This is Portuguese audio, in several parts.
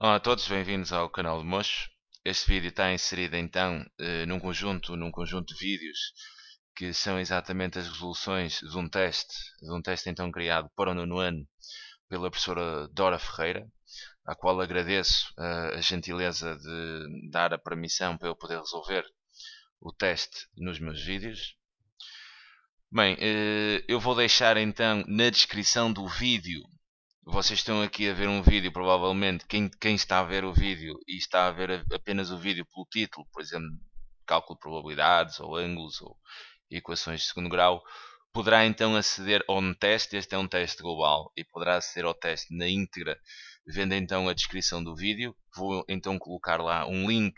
Olá a todos, bem-vindos ao canal de Mocho. Este vídeo está inserido então num conjunto de vídeos que são exatamente as resoluções de um teste então criado para o nono ano pela professora Dora Ferreira, à qual agradeço a gentileza de dar a permissão para eu poder resolver o teste nos meus vídeos. Bem, eu vou deixar então na descrição do vídeo. Vocês estão aqui a ver um vídeo, provavelmente, quem está a ver o vídeo e está a ver apenas o vídeo pelo título, por exemplo, cálculo de probabilidades, ou ângulos, ou equações de segundo grau, poderá então aceder ao teste. Este é um teste global e poderá aceder ao teste na íntegra, vendo então a descrição do vídeo. Vou então colocar lá um link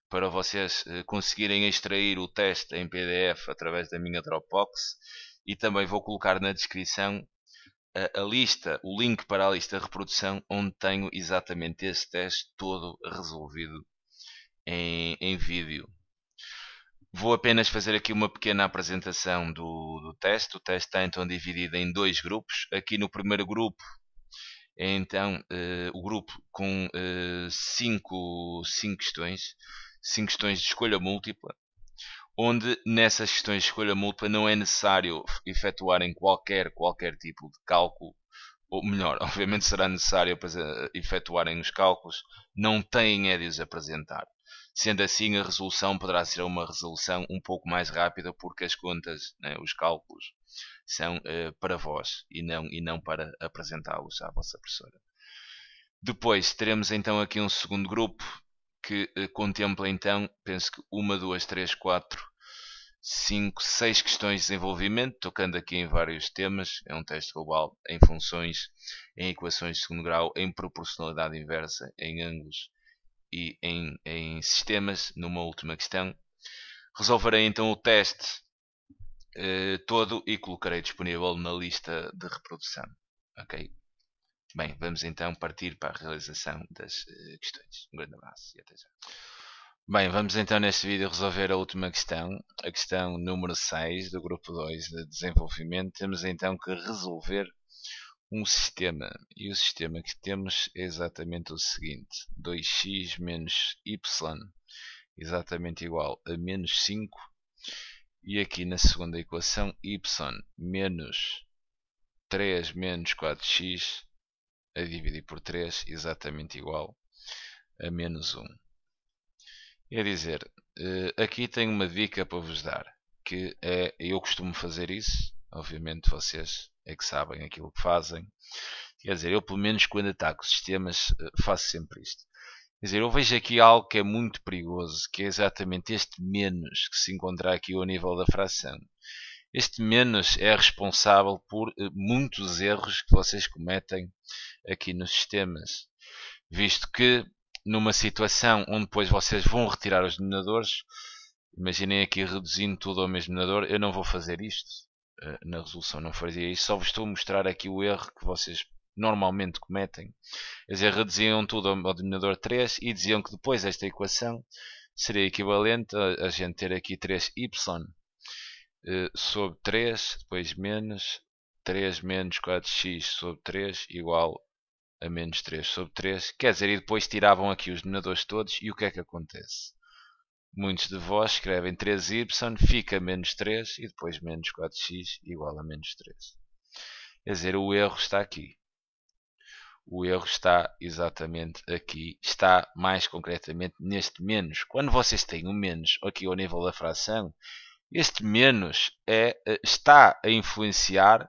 para vocês conseguirem extrair o teste em PDF através da minha Dropbox, e também vou colocar na descrição a lista, o link para a lista de reprodução, onde tenho exatamente esse teste todo resolvido em vídeo. Vou apenas fazer aqui uma pequena apresentação do teste. O teste está então dividido em dois grupos. Aqui no primeiro grupo é então o grupo com 5 questões de escolha múltipla, onde nessas questões de escolha múltipla não é necessário efetuarem qualquer tipo de cálculo, ou melhor, obviamente será necessário efetuarem os cálculos, não têm é de os apresentar. Sendo assim, a resolução poderá ser uma resolução um pouco mais rápida, porque as contas, né, os cálculos, são para vós e não para apresentá-los à vossa professora. Depois teremos então aqui um segundo grupo que contempla então, penso que uma, duas, três, quatro, 5, 6 questões de desenvolvimento, tocando aqui em vários temas. É um teste global em funções, em equações de segundo grau, em proporcionalidade inversa, em ângulos e em sistemas, numa última questão. Resolverei então o teste todo e colocarei disponível na lista de reprodução. Ok? Bem, vamos então partir para a realização das questões. Um grande abraço e até já. Bem, vamos então neste vídeo resolver a última questão, a questão número 6 do grupo 2 de desenvolvimento. Temos então que resolver um sistema, e o sistema que temos é exatamente o seguinte: 2x menos y exatamente igual a menos 5, e aqui na segunda equação y menos 3 menos 4x a dividir por 3 exatamente igual a menos 1. É dizer, aqui tenho uma dica para vos dar, que é, eu costumo fazer isso, obviamente vocês é que sabem aquilo que fazem. Quer dizer, eu pelo menos quando ataco sistemas faço sempre isto. Quer dizer, eu vejo aqui algo que é muito perigoso, que é exatamente este menos que se encontra aqui ao nível da fração. Este menos é responsável por muitos erros que vocês cometem aqui nos sistemas, visto que numa situação onde depois vocês vão retirar os denominadores, imaginem aqui reduzindo tudo ao mesmo denominador. Eu não vou fazer isto, na resolução não fazia isto, só vos estou a mostrar aqui o erro que vocês normalmente cometem. Quer dizer, reduziam tudo ao denominador 3 e diziam que depois esta equação seria equivalente a gente ter aqui 3y sobre 3, depois menos 3 menos 4x sobre 3 igual a menos 3 sobre 3. Quer dizer, e depois tiravam aqui os denominadores todos, e o que é que acontece? Muitos de vós escrevem 3y, fica menos 3 e depois menos 4x igual a menos 3. Quer dizer, o erro está aqui. O erro está exatamente aqui, está mais concretamente neste menos. Quando vocês têm o menos aqui ao nível da fração, este menos está a influenciar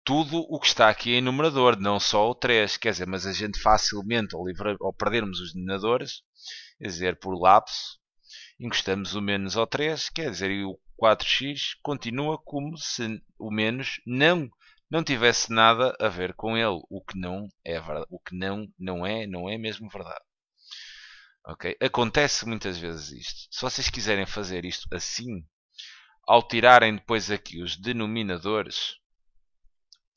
tudo o que está aqui em numerador, não só o 3. Quer dizer, mas a gente facilmente, ao perdermos os denominadores, quer dizer, por lapso, encostamos o menos ao 3, quer dizer, e o 4x continua como se o menos não tivesse nada a ver com ele, o que não é verdade, o que não é mesmo verdade. Ok? Acontece muitas vezes isto. Se vocês quiserem fazer isto assim, ao tirarem depois aqui os denominadores,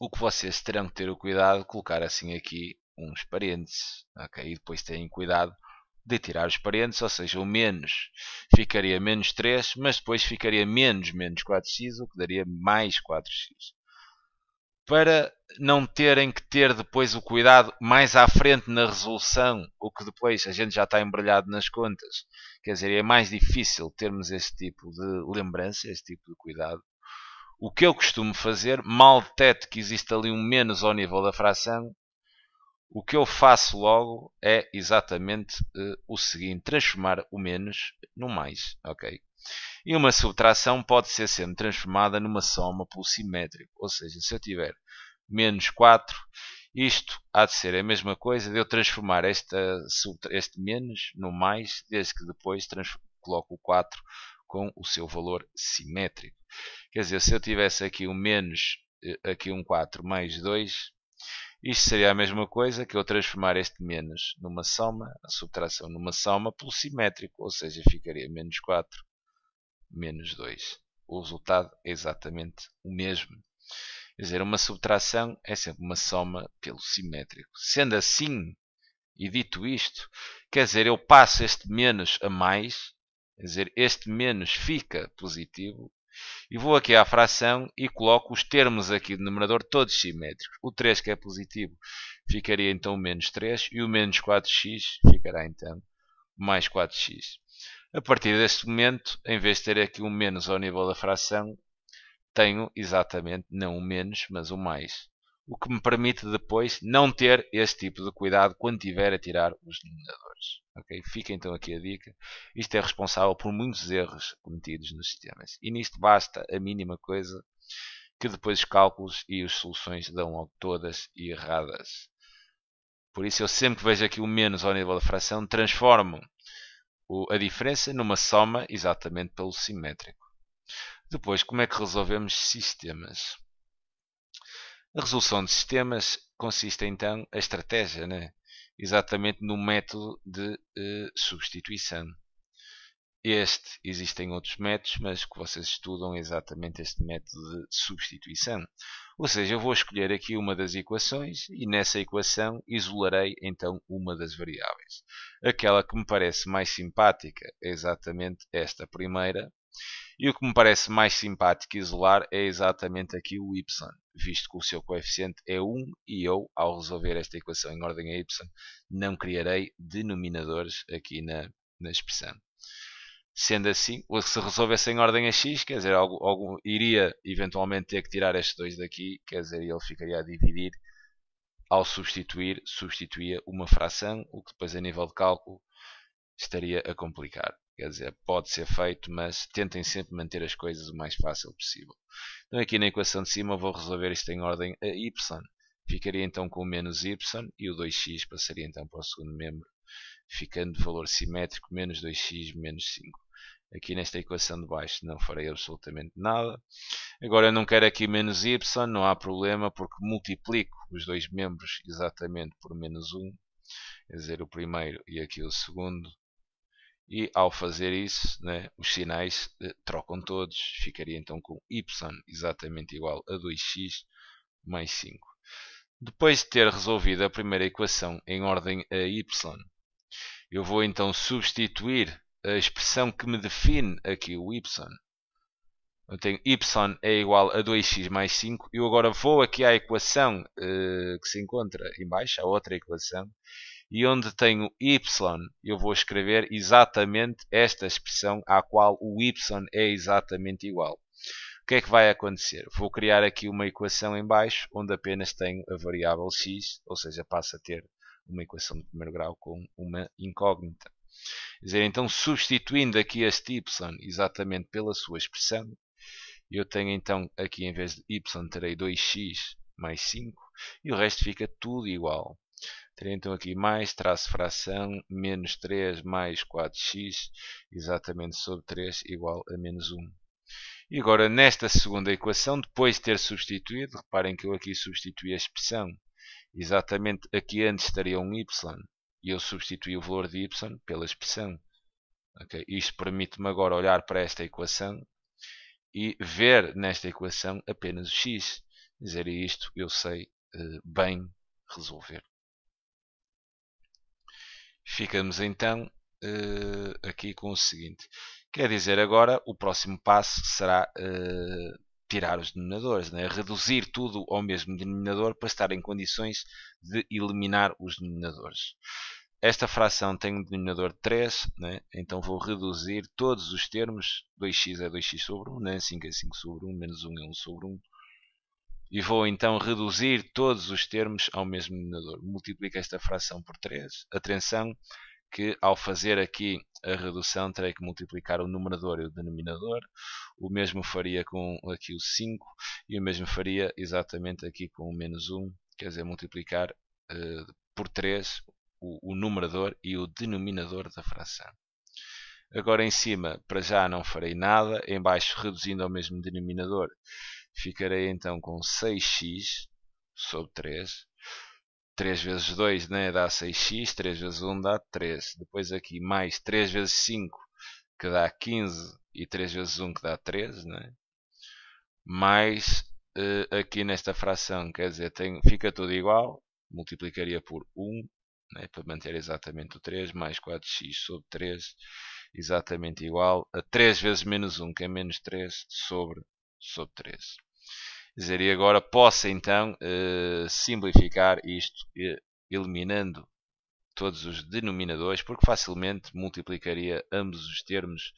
o que vocês terão que ter o cuidado de colocar assim aqui uns parênteses, ok? E depois têm cuidado de tirar os parênteses, ou seja, o menos ficaria menos 3, mas depois ficaria menos 4x, o que daria mais 4x. para não terem que ter depois o cuidado mais à frente na resolução, o que depois a gente já está embrulhado nas contas. Quer dizer, é mais difícil termos este tipo de lembrança, este tipo de cuidado. O que eu costumo fazer, mal detecto que existe ali um menos ao nível da fração, o que eu faço logo é exatamente o seguinte: transformar o menos no mais, ok? E uma subtração pode ser sempre transformada numa soma pelo simétrico, ou seja, se eu tiver menos 4, isto há de ser a mesma coisa de eu transformar este menos no mais, desde que depois coloco o 4 com o seu valor simétrico. Quer dizer, se eu tivesse aqui um menos, aqui um 4 mais 2, isto seria a mesma coisa que eu transformar este menos numa soma, a subtração numa soma pelo simétrico, ou seja, ficaria menos 4 menos 2. O resultado é exatamente o mesmo. Quer dizer, uma subtração é sempre uma soma pelo simétrico. Sendo assim, e dito isto, quer dizer, eu passo este menos a mais, quer dizer, este menos fica positivo, e vou aqui à fração e coloco os termos aqui do numerador todos simétricos. O 3 que é positivo ficaria então menos 3 e o menos 4x ficará então mais 4x. A partir deste momento, em vez de ter aqui um menos ao nível da fração, tenho exatamente não o menos, mas o mais. O que me permite depois não ter este tipo de cuidado quando tiver a tirar os denominadores. Okay? Fica então aqui a dica. Isto é responsável por muitos erros cometidos nos sistemas. E nisto basta a mínima coisa que depois os cálculos e as soluções dão logo todas erradas. Por isso eu sempre que vejo aqui o menos ao nível da fração, transformo a diferença numa soma exatamente pelo simétrico. Depois, como é que resolvemos sistemas? A resolução de sistemas consiste então a estratégia, né? Exatamente no método de substituição. Existem outros métodos, mas que vocês estudam exatamente este método de substituição. Ou seja, eu vou escolher aqui uma das equações e nessa equação isolarei então uma das variáveis. Aquela que me parece mais simpática é exatamente esta primeira. E o que me parece mais simpático isolar é exatamente aqui o y, visto que o seu coeficiente é 1 e eu, ao resolver esta equação em ordem a y, não criarei denominadores aqui na expressão. Sendo assim, ou se resolvesse em ordem a x, quer dizer, iria eventualmente ter que tirar estes dois daqui, quer dizer, ele ficaria a dividir. Ao substituía uma fração, o que depois a nível de cálculo estaria a complicar. Quer dizer, pode ser feito, mas tentem sempre manter as coisas o mais fácil possível. Então aqui na equação de cima vou resolver isto em ordem a y. Ficaria então com o menos y e o 2x passaria então para o segundo membro, ficando de valor simétrico menos 2x menos 5. Aqui nesta equação de baixo não farei absolutamente nada. Agora eu não quero aqui menos y, não há problema, porque multiplico os dois membros exatamente por menos 1. Quer dizer, o primeiro e aqui o segundo. E ao fazer isso, né, os sinais trocam todos. Ficaria então com y exatamente igual a 2x mais 5. Depois de ter resolvido a primeira equação em ordem a y, eu vou então substituir a expressão que me define aqui o y. Eu tenho y é igual a 2x mais 5. Eu agora vou aqui à equação que se encontra em baixo, a outra equação. E onde tenho y, eu vou escrever exatamente esta expressão à qual o y é exatamente igual. O que é que vai acontecer? Vou criar aqui uma equação em baixo, onde apenas tenho a variável x, ou seja, passo a ter uma equação de primeiro grau com uma incógnita. Quer dizer, então, substituindo aqui este y exatamente pela sua expressão, eu tenho então aqui em vez de y terei 2x mais 5 e o resto fica tudo igual. Terei então aqui mais traço fração menos 3 mais 4x exatamente sobre 3 igual a menos 1. E agora nesta segunda equação, depois de ter substituído, reparem que eu aqui substituí a expressão. Exatamente aqui antes estaria um y e eu substituí o valor de y pela expressão. Okay? Isto permite-me agora olhar para esta equação e ver nesta equação apenas o x. Dizer isto eu sei bem resolver. Ficamos então aqui com o seguinte. Quer dizer, agora o próximo passo será tirar os denominadores, né? Reduzir tudo ao mesmo denominador para estar em condições de eliminar os denominadores. Esta fração tem um denominador 3, né? Então vou reduzir todos os termos. 2x é 2x sobre 1, né? 5 é 5 sobre 1, menos 1 é 1 sobre 1. E vou então reduzir todos os termos ao mesmo denominador. Multiplico esta fração por 3. Atenção que ao fazer aqui a redução terei que multiplicar o numerador e o denominador. O mesmo faria com aqui o 5 e o mesmo faria exatamente aqui com o menos 1. Quer dizer, multiplicar por 3 o numerador e o denominador da fração. Agora em cima, para já não farei nada. Em baixo, reduzindo ao mesmo denominador, ficarei então com 6x sobre 3. 3 vezes 2, né, dá 6x, 3 vezes 1 dá 3. Depois aqui mais 3 vezes 5, que dá 15, e 3 vezes 1, que dá 13, né? Mais aqui nesta fração, quer dizer, fica tudo igual, multiplicaria por 1, né, para manter exatamente o 3, mais 4x sobre 3, exatamente igual a 3 vezes menos 1, que é menos 3, sobre 13. Quer dizer, e agora posso então simplificar isto eliminando todos os denominadores, porque facilmente multiplicaria ambos os termos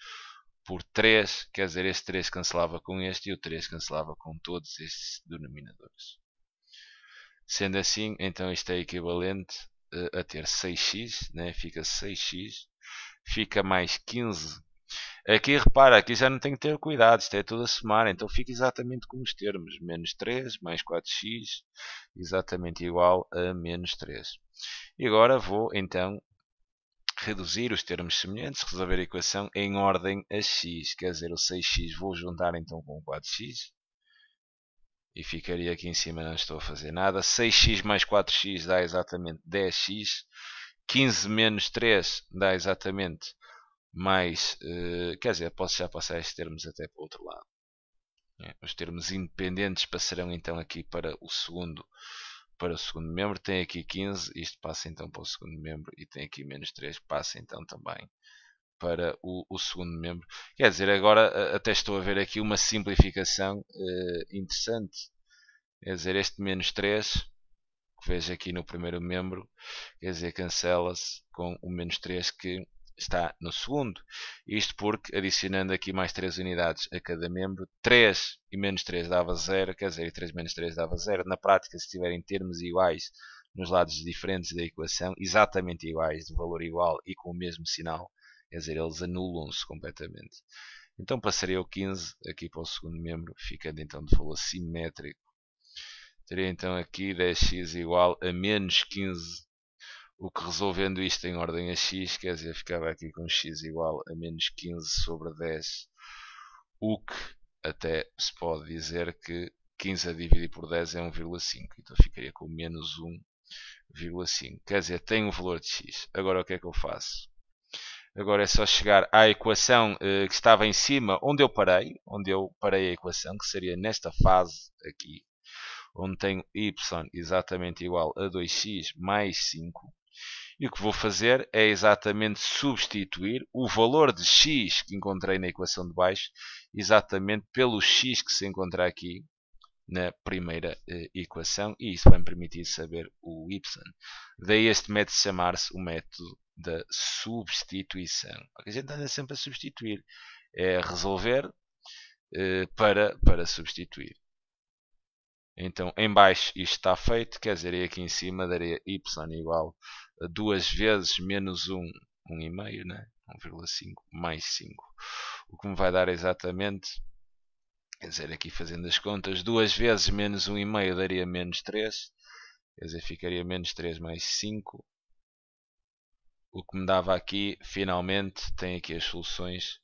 por 3, quer dizer, este 3 cancelava com este e o 3 cancelava com todos estes denominadores. Sendo assim, então isto é equivalente a ter 6x, né? Fica 6x, fica mais 15. Aqui repara, aqui já não tenho que ter cuidado, isto é tudo a somar, então fica exatamente como os termos, menos 3 mais 4x, exatamente igual a menos 3. E agora vou então reduzir os termos semelhantes, resolver a equação em ordem a x, quer dizer, o 6x vou juntar então com o 4x, e ficaria aqui em cima, não estou a fazer nada, 6x mais 4x dá exatamente 10x, 15 menos 3 dá exatamente mais, quer dizer, posso já passar estes termos até para o outro lado. Os termos independentes passarão então aqui para o segundo membro. Tem aqui 15, isto passa então para o segundo membro, e tem aqui menos 3, passa então também para o segundo membro. Quer dizer, agora até estou a ver aqui uma simplificação interessante. Quer dizer, este menos 3, que vejo aqui no primeiro membro, quer dizer, cancela-se com o menos 3 que está no segundo. Isto porque, adicionando aqui mais 3 unidades a cada membro, 3 e menos 3 dava 0, quer dizer, e 3 menos 3 dava 0. Na prática, se tiverem termos iguais nos lados diferentes da equação, exatamente iguais, de valor igual e com o mesmo sinal, quer dizer, eles anulam-se completamente. Então passaria o 15 aqui para o segundo membro, ficando então de valor simétrico. Teria então aqui 10x igual a menos 15, o que resolvendo isto em ordem a x, quer dizer, ficava aqui com x igual a menos 15 sobre 10, o que até se pode dizer que 15 a dividir por 10 é 1,5, então ficaria com menos 1,5, quer dizer, tem um valor de x. Agora o que é que eu faço? Agora é só chegar à equação que estava em cima, onde eu parei a equação, que seria nesta fase aqui, onde tenho y exatamente igual a 2x mais 5. E o que vou fazer é exatamente substituir o valor de x que encontrei na equação de baixo exatamente pelo x que se encontra aqui na primeira equação, e isso vai me permitir saber o y. Daí este método chamar-se o método da substituição. A gente anda sempre a substituir, é resolver para substituir. Então, em baixo isto está feito, quer dizer, aqui em cima daria y igual a 2 vezes menos 1, 1,5, né? 1,5 mais 5. O que me vai dar exatamente, quer dizer, aqui fazendo as contas, 2 vezes menos 1,5 daria menos 3, quer dizer, ficaria menos 3 mais 5. O que me dava aqui, finalmente, tem aqui as soluções,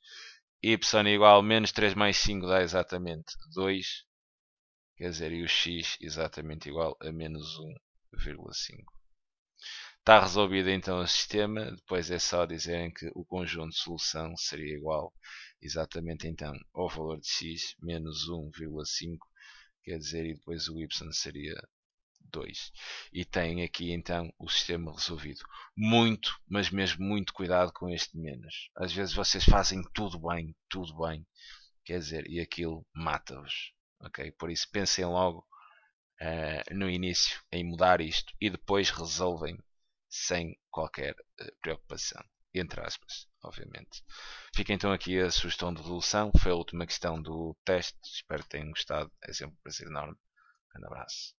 y igual a menos 3 mais 5 dá exatamente 2. Quer dizer, e o x exatamente igual a menos 1,5. Está resolvido então o sistema, depois é só dizerem que o conjunto de solução seria igual exatamente então ao valor de x menos 1,5, quer dizer, e depois o y seria 2. E tem aqui então o sistema resolvido. Muito, mas mesmo muito cuidado com este menos. Às vezes vocês fazem tudo bem, quer dizer, e aquilo mata-vos. ok? Por isso pensem logo no início em mudar isto e depois resolvem sem qualquer preocupação, entre aspas, obviamente. Fica então aqui a sugestão de resolução, foi a última questão do teste, espero que tenham gostado, é sempre um prazer enorme. Um grande abraço.